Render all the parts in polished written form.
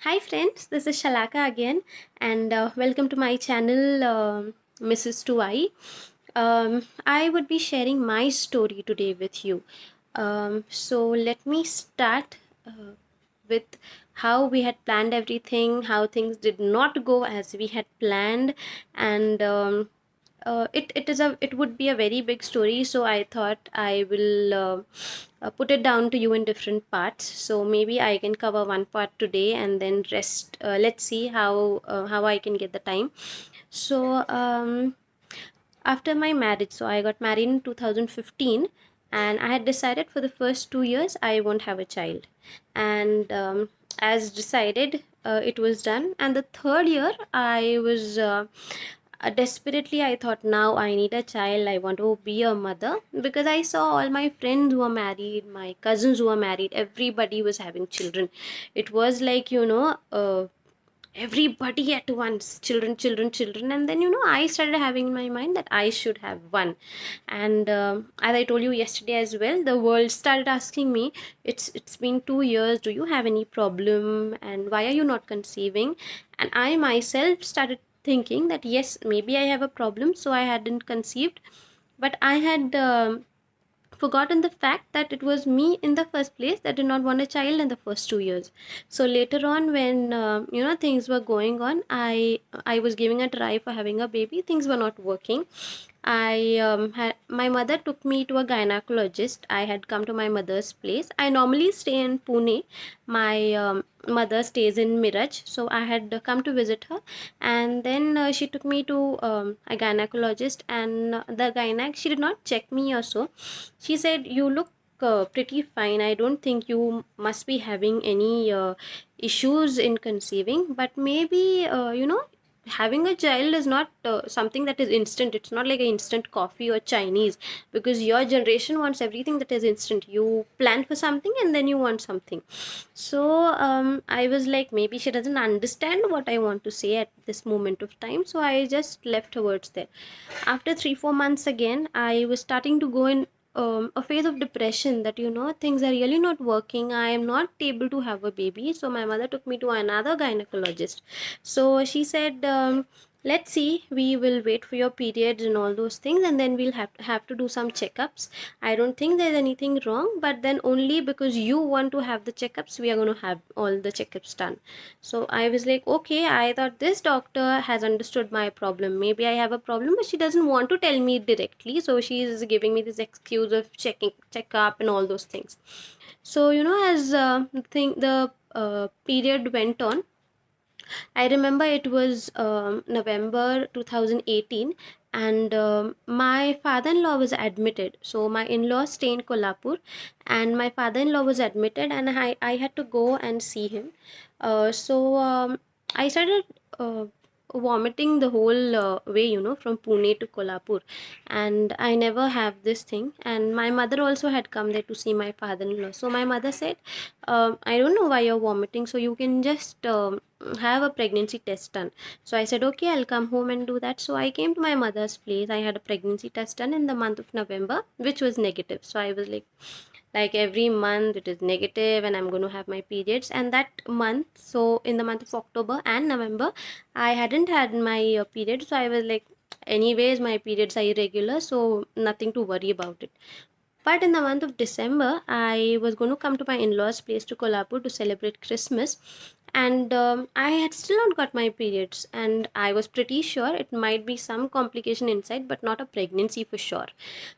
Hi friends, this is Shalaka again, and welcome to my channel, Mrs. 2I. I would be sharing my story today with you. So let me start with how we had planned everything, how things did not go as we had planned, and it would be a very big story. So I thought I will put it down to you in different parts. So maybe I can cover one part today and then rest. Let's see how I can get the time. So after my marriage, so I got married in 2015, and I had decided for the first 2 years I won't have a child, and as decided, it was done. And the third year I was desperately, I thought, now I need a child, I want to be a mother, because I saw all my friends who are married, my cousins who are married, everybody was having children. It was like, everybody at once, children, children, children. And then, I started having in my mind that I should have one. And as I told you yesterday as well, the world started asking me, it's been 2 years, do you have any problem, and why are you not conceiving? And I myself started thinking that yes, maybe I have a problem, so I hadn't conceived. But I had forgotten the fact that it was me in the first place that did not want a child in the first 2 years. So later on, when things were going on, I was giving a try for having a baby. Things were not working. I had my mother took me to a gynecologist. I had come to my mother's place. I normally stay in Pune. My mother stays in Miraj, so I had come to visit her. And then she took me to a gynecologist, and the gynac, she did not check me or so. She said, "You look pretty fine. I don't think you must be having any issues in conceiving, but maybe having a child is not something that is instant. It's not like an instant coffee or Chinese, because your generation wants everything that is instant. You plan for something and then you want something." So I was like, maybe she doesn't understand what I want to say at this moment of time. So I just left her words there. After 3 4 months, again I was starting to go in a phase of depression, that things are really not working, I am not able to have a baby. So my mother took me to another gynecologist. So she said, let's see, we will wait for your periods and all those things, and then we'll have to do some checkups. I don't think there's anything wrong, but then only because you want to have the checkups, we are going to have all the checkups done. So I was like, okay, I thought this doctor has understood my problem. Maybe I have a problem, but she doesn't want to tell me directly. So she is giving me this excuse of checkup and all those things. So as the period went on, I remember it was November 2018, and my father-in-law was admitted. So my in-laws stay in Kolhapur, and my father-in-law was admitted, and I had to go and see him. So I started vomiting the whole way, from Pune to Kolhapur, and I never have this thing. And my mother also had come there to see my father-in-law. So my mother said, I don't know why you're vomiting, so you can just have a pregnancy test done. So I said, okay, I'll come home and do that. So I came to my mother's place. I had a pregnancy test done in the month of November, which was negative. So I was like every month it is negative and I'm going to have my periods. And that month, so in the month of October and November, I hadn't had my period. So I was like, anyways, my periods are irregular, so nothing to worry about it. But in the month of December, I was going to come to my in-laws' place to Kolhapur to celebrate Christmas, and I had still not got my periods, and I was pretty sure it might be some complication inside, but not a pregnancy for sure.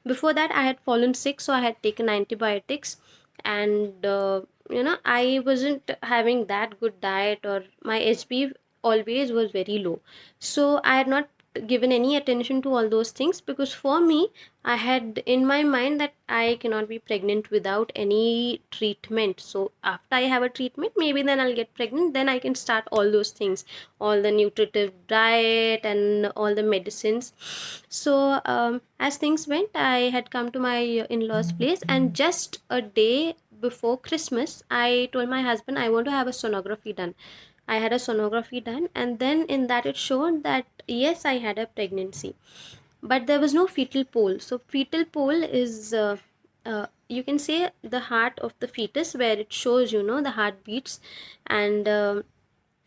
Before that, I had fallen sick, so I had taken antibiotics, and I wasn't having that good diet, or my HB always was very low. So I had not given any attention to all those things, because for me, I had in my mind that I cannot be pregnant without any treatment. So after I have a treatment, maybe then I'll get pregnant. Then I can start all those things, all the nutritive diet and all the medicines. So as things went, I had come to my in-laws' place, and just a day before Christmas, I told my husband I want to have a sonography done. I had a sonography done, and then in that it showed that yes, I had a pregnancy, but there was no fetal pole. So fetal pole is you can say the heart of the fetus, where it shows the heartbeats. And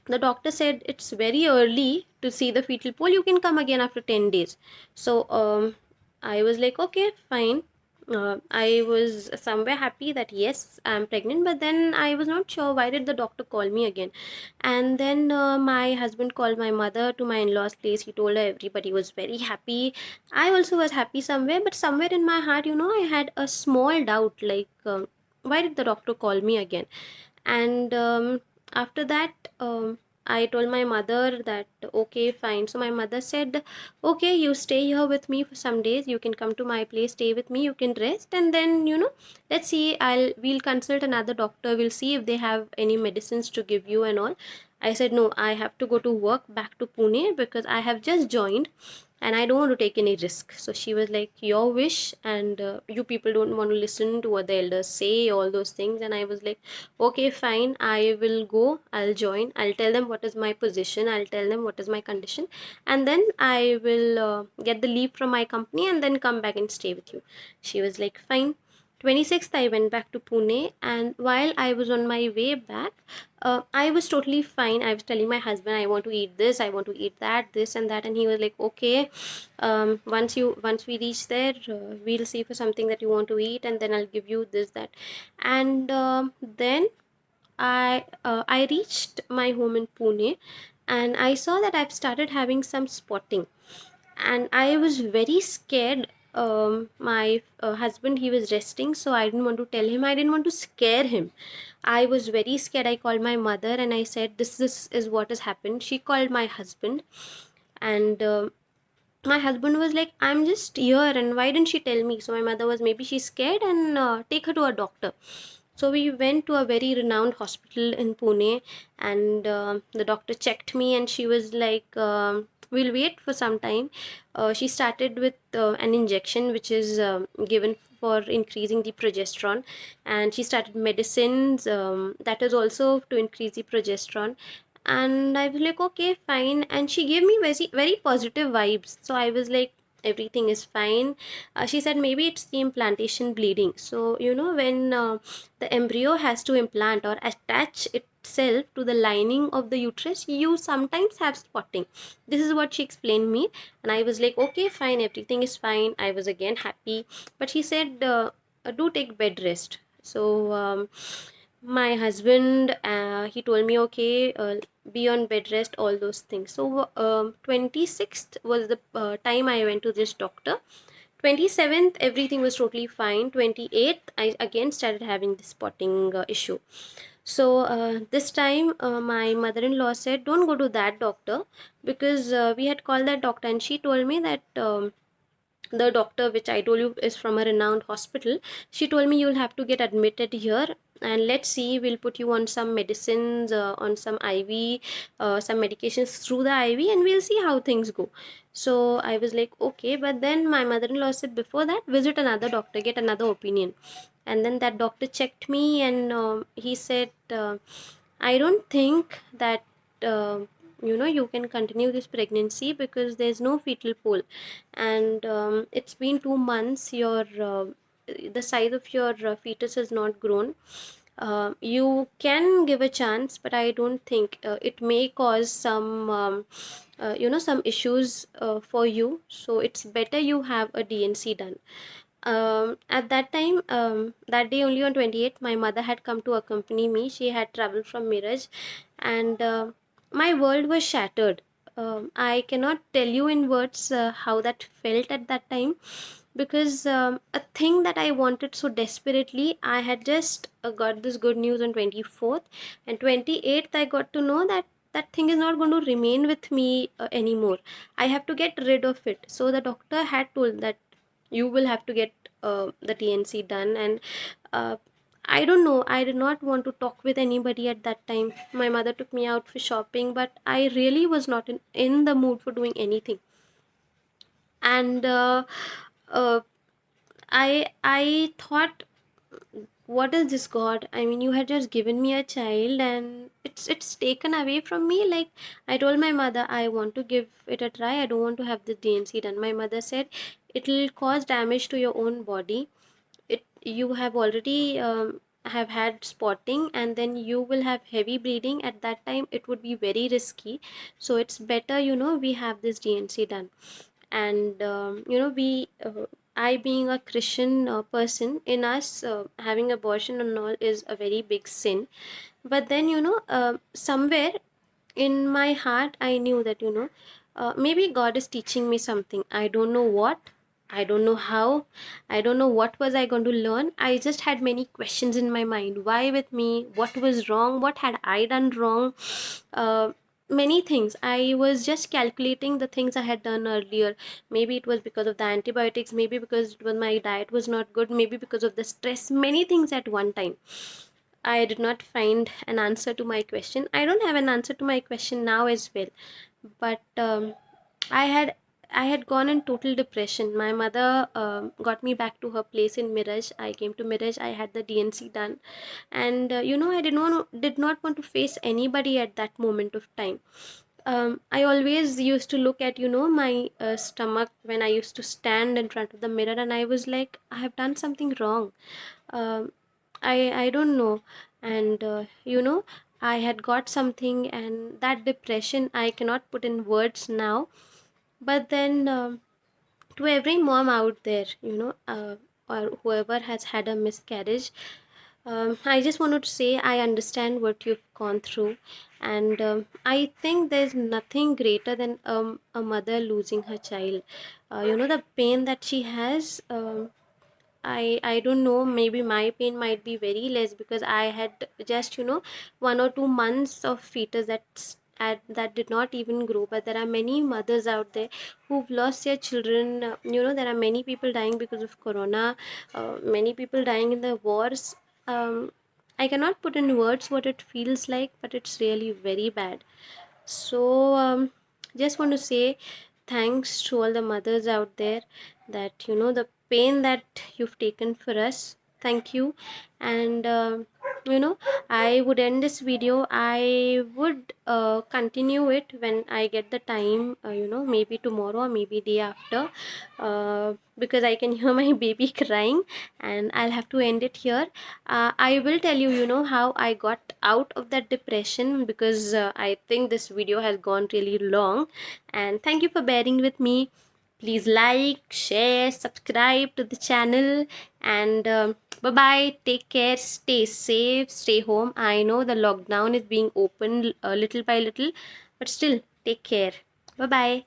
The doctor said it's very early to see the fetal pole, you can come again after 10 days. So I was like, okay, fine. I was somewhere happy that yes, I'm pregnant, but then I was not sure why did the doctor call me again. And then my husband called my mother to my in-laws place. He told her, everybody was very happy. I also was happy somewhere, but somewhere in my heart, I had a small doubt, like why did the doctor call me again. And after that, I told my mother that okay, fine. So my mother said, okay, you stay here with me for some days, you can come to my place, stay with me, you can rest, and then let's see, we'll consult another doctor, we'll see if they have any medicines to give you and all. I said no, I have to go to work back to Pune because I have just joined and I don't want to take any risk. So she was like, your wish, and you people don't want to listen to what the elders say, all those things. And I was like, okay, fine, I will go, I'll join, I'll tell them what is my position, I'll tell them what is my condition, and then I will get the leave from my company and then come back and stay with you. She was like, fine. 26th I went back to Pune, and while I was on my way back, I was totally fine. I was telling my husband, I want to eat this, I want to eat that, this and that, and he was like, okay, once we reach there, we'll see for something that you want to eat, and then I'll give you this, that. And then I reached my home in Pune, and I saw that I've started having some spotting, and I was very scared. My husband, he was resting, so I didn't want to tell him, I didn't want to scare him. I was very scared. I called my mother and I said, this is what has happened. She called my husband, and my husband was like, I'm just here, and why didn't she tell me? So my mother was, maybe she's scared, and take her to a doctor. So we went to a very renowned hospital in Pune, and the doctor checked me, and she was like, we'll wait for some time. She started with an injection which is given for increasing the progesterone, and she started medicines that is also to increase the progesterone. And I was like, okay, fine. And she gave me very, very positive vibes. So I was like, everything is fine. She said, maybe it's the implantation bleeding. So, when the embryo has to implant or attach itself to the lining of the uterus, you sometimes have spotting. This is what she explained me. And I was like, okay, fine, everything is fine. I was again happy. But she said, do take bed rest. So, my husband, he told me, okay, be on bed rest, all those things. So 26th was the time I went to this doctor. 27th everything was totally fine. 28th I again started having this spotting issue. So this time my mother-in-law said, don't go to that doctor, because we had called that doctor, and she told me that the doctor which I told you is from a renowned hospital. She told me, you'll have to get admitted here, and let's see, we'll put you on some medicines, on some IV, some medications through the IV, and we'll see how things go. So I was like, okay. But then my mother-in-law said, before that, visit another doctor, get another opinion. And then that doctor checked me, and he said, I don't think that uh, you can continue this pregnancy because there's no fetal pole, and it's been 2 months. Your the size of your fetus has not grown. You can give a chance, but I don't think it may cause some some issues for you. So it's better you have a DNC done. At that time, that day only, on 28th, my mother had come to accompany me. She had traveled from Miraj, and my world was shattered. I cannot tell you in words how that felt at that time, because a thing that I wanted so desperately, I had just got this good news on 24th, and 28th I got to know that that thing is not going to remain with me anymore. I have to get rid of it. So the doctor had told that you will have to get the TNC done, and uh, I don't know, I did not want to talk with anybody at that time. My mother took me out for shopping, but I really was not in the mood for doing anything. And uh, I thought, what is this, God? I mean, you had just given me a child, and it's taken away from me. Like, I told my mother, I want to give it a try, I don't want to have the DNC done. My mother said, it'll cause damage to your own body. It You have already have had spotting and then you will have heavy bleeding, at that time it would be very risky. So it's better, we have this DNC done. And we I being a Christian person, in us having abortion and all is a very big sin. But then somewhere in my heart I knew that maybe God is teaching me something. I don't know what, I don't know how, I don't know what was I going to learn. I just had many questions in my mind. Why with me? What was wrong? What had I done wrong? uh, Many things. I was just calculating the things I had done earlier. Maybe it was because of the antibiotics, maybe because it was my diet was not good, maybe because of the stress, many things at one time. I did not find an answer to my question. I don't have an answer to my question now as well. But I had I had gone in total depression. My mother got me back to her place in Miraj. I came to Miraj. I had the DNC done, and I did not want to face anybody at that moment of time. I always used to look at my stomach when I used to stand in front of the mirror, and I was like, I have done something wrong. Um, I don't know. And I had got something, and that depression I cannot put in words now. But then to every mom out there, or whoever has had a miscarriage, I just wanted to say I understand what you've gone through, and I think there's nothing greater than a mother losing her child. The pain that she has. I don't know, maybe my pain might be very less because I had just 1 or 2 months of fetus that did not even grow. But there are many mothers out there who've lost their children. There are many people dying because of corona, many people dying in the wars. I cannot put in words what it feels like, but it's really very bad. So just want to say thanks to all the mothers out there, that the pain that you've taken for us. Thank you. And you know I would end this video. I would continue it when I get the time, maybe tomorrow or maybe day after, because I can hear my baby crying, and I'll have to end it here. I will tell you, how I got out of that depression, because I think this video has gone really long. And thank you for bearing with me. Please like, share, subscribe to the channel, and bye bye. Take care, stay safe, stay home. I know the lockdown is being opened little by little, but still, take care. Bye bye.